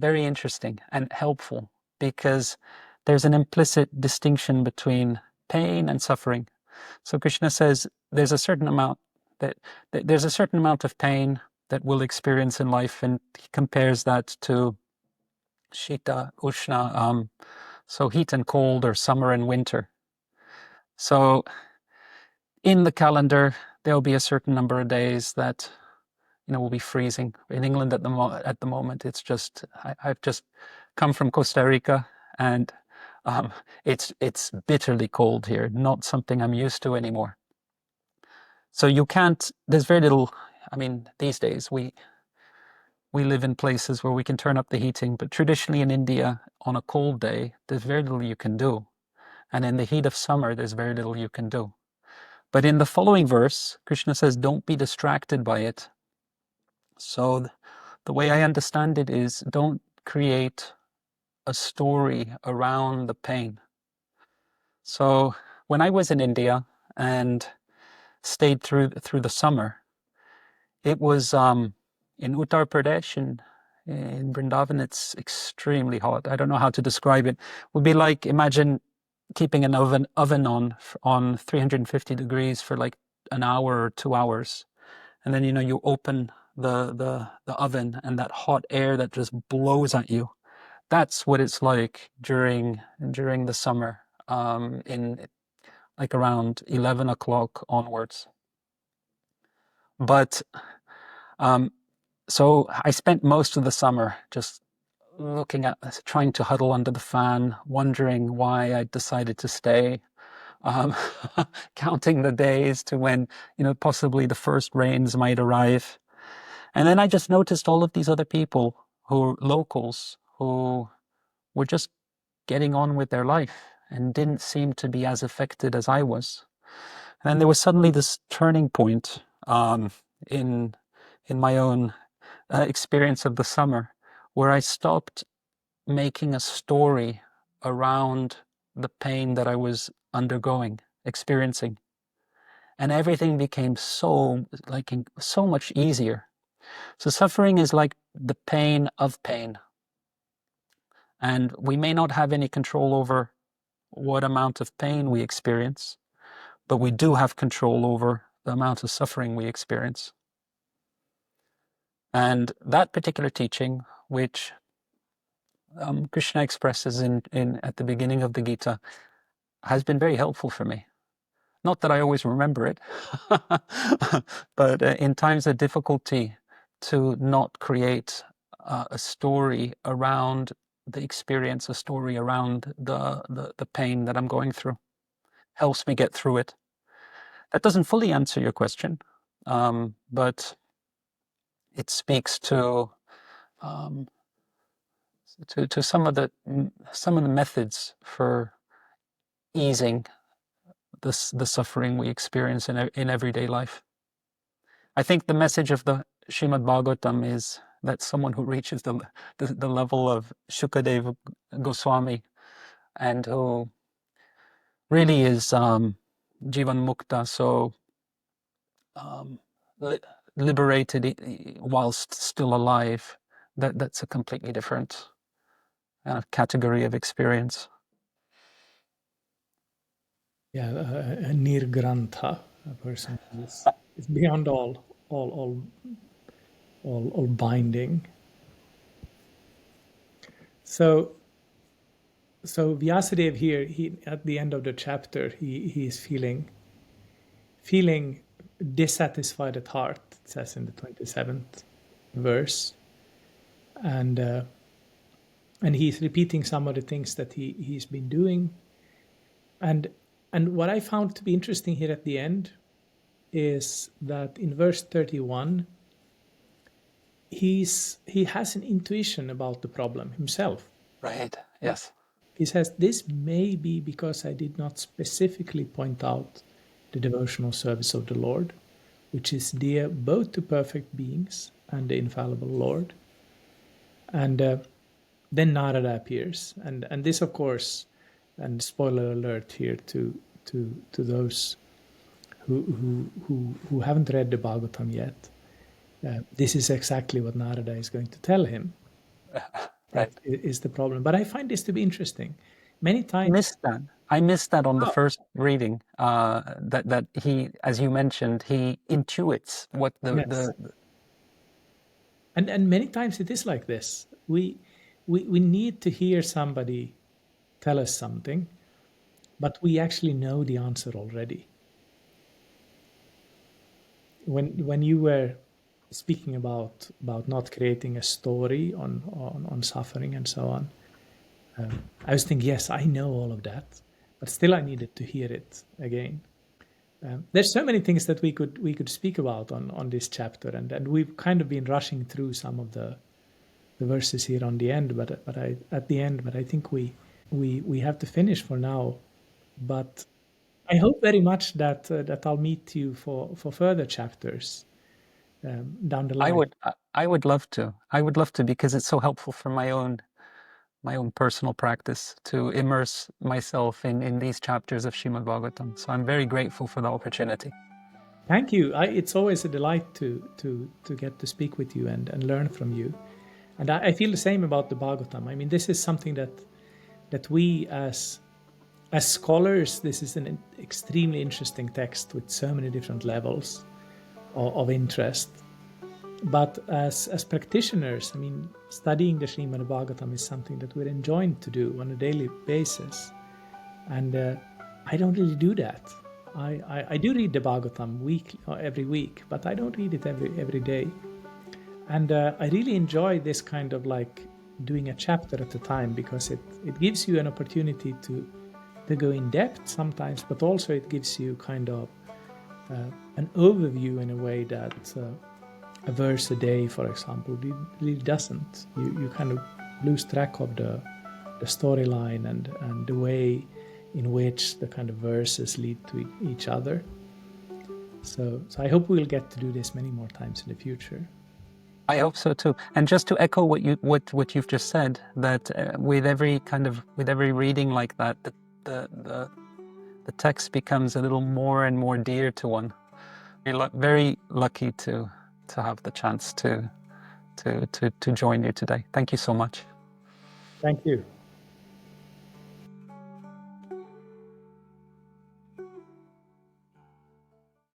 interesting and helpful, because there's an implicit distinction between pain and suffering. So Krishna says there's a certain amount of pain that we'll experience in life, and he compares that to Shita, Ushna, so heat and cold, or summer and winter. So in the calendar, there'll be a certain number of days that will be freezing. In England at the moment, it's just I've just come from Costa Rica, and it's bitterly cold here. Not something I'm used to anymore. So you can't. There's very little. I mean, these days we live in places where we can turn up the heating, but traditionally in India, on a cold day, there's very little you can do, and in the heat of summer, there's very little you can do. But in the following verse, Krishna says, "Don't be distracted by it." So the way I understand it is, don't create a story around the pain. So when I was in India and stayed through the summer, it was in Uttar Pradesh, in Vrindavan, it's extremely hot. I don't know how to describe it. It would be like, imagine keeping an oven on 350 degrees for like an hour or 2 hours, and then you open the oven, and that hot air that just blows at you. That's what it's like during the summer, in like around 11 o'clock onwards. But so I spent most of the summer just trying to huddle under the fan, wondering why I decided to stay, counting the days to when possibly the first rains might arrive. And then I just noticed all of these other people who were locals, who were just getting on with their life and didn't seem to be as affected as I was. And then there was suddenly this turning point in my own experience of the summer, where I stopped making a story around the pain that I was experiencing. And everything became so much easier. So suffering is like the pain of pain. And we may not have any control over what amount of pain we experience, but we do have control over the amount of suffering we experience. And that particular teaching, which Krishna expresses at the beginning of the Gita, has been very helpful for me. Not that I always remember it, but in times of difficulty, to not create a story around the experience, a story around the pain that I'm going through, helps me get through it. That doesn't fully answer your question, but it speaks to some of the methods for easing the suffering we experience in everyday life. I think the message of the Srimad Bhagavatam is that someone who reaches the level of Shukadeva Goswami, and who really is Jivan Mukta, so liberated whilst still alive, that's a completely different category of experience.
Yeah, a nirgrantha, a person who is beyond all binding. So Vyasadeva here, he at the end of the chapter, he is feeling dissatisfied at heart. It says in the 27th verse, and he's repeating some of the things that he's been doing, and what I found to be interesting here at the end is that in verse 31 he has an intuition about the problem himself.
Right. Yes.
He says, this may be because I did not specifically point out the devotional service of the Lord, which is dear both to perfect beings and the infallible Lord. And then Narada appears, and this, of course, and spoiler alert here to those who haven't read the Bhagavatam yet, this is exactly what Narada is going to tell him.
Right.
Is the problem. But I find this to be interesting. Many times
I missed that on the first reading. That he, as you mentioned, he intuits what
yes. And many times it is like this. We need to hear somebody tell us something, but we actually know the answer already. When you were speaking about not creating a story on suffering and so on, I was thinking, yes, I know all of that, but still I needed to hear it again. There's so many things that we could speak about on this chapter, and we've kind of been rushing through some of the verses here on the end, but I think we have to finish for now. But I hope very much that I'll meet you for further chapters down the line.
I would love to. I would love to, because it's so helpful for my own personal practice to immerse myself in these chapters of Srimad Bhagavatam. So I'm very grateful for the opportunity.
Thank you. It's always a delight to get to speak with you and learn from you. And I feel the same about the Bhagavatam. I mean, this is something that we as scholars, this is an extremely interesting text with so many different levels of interest. But as practitioners, I mean, studying the Srimad Bhagavatam is something that we're enjoined to do on a daily basis. And I don't really do that. I do read the Bhagavatam weekly or every week, but I don't read it every day. And I really enjoy this kind of like doing a chapter at a time, because it gives you an opportunity to go in depth sometimes, but also it gives you kind of an overview in a way that a verse a day, for example, really doesn't. You kind of lose track of the storyline and the way in which the kind of verses lead to each other. So I hope we'll get to do this many more times in the future.
I hope so too. And just to echo what you've just said, that with every reading like that, the text becomes a little more and more dear to one. We're very lucky to have the chance to join you today. Thank you so much.
Thank you.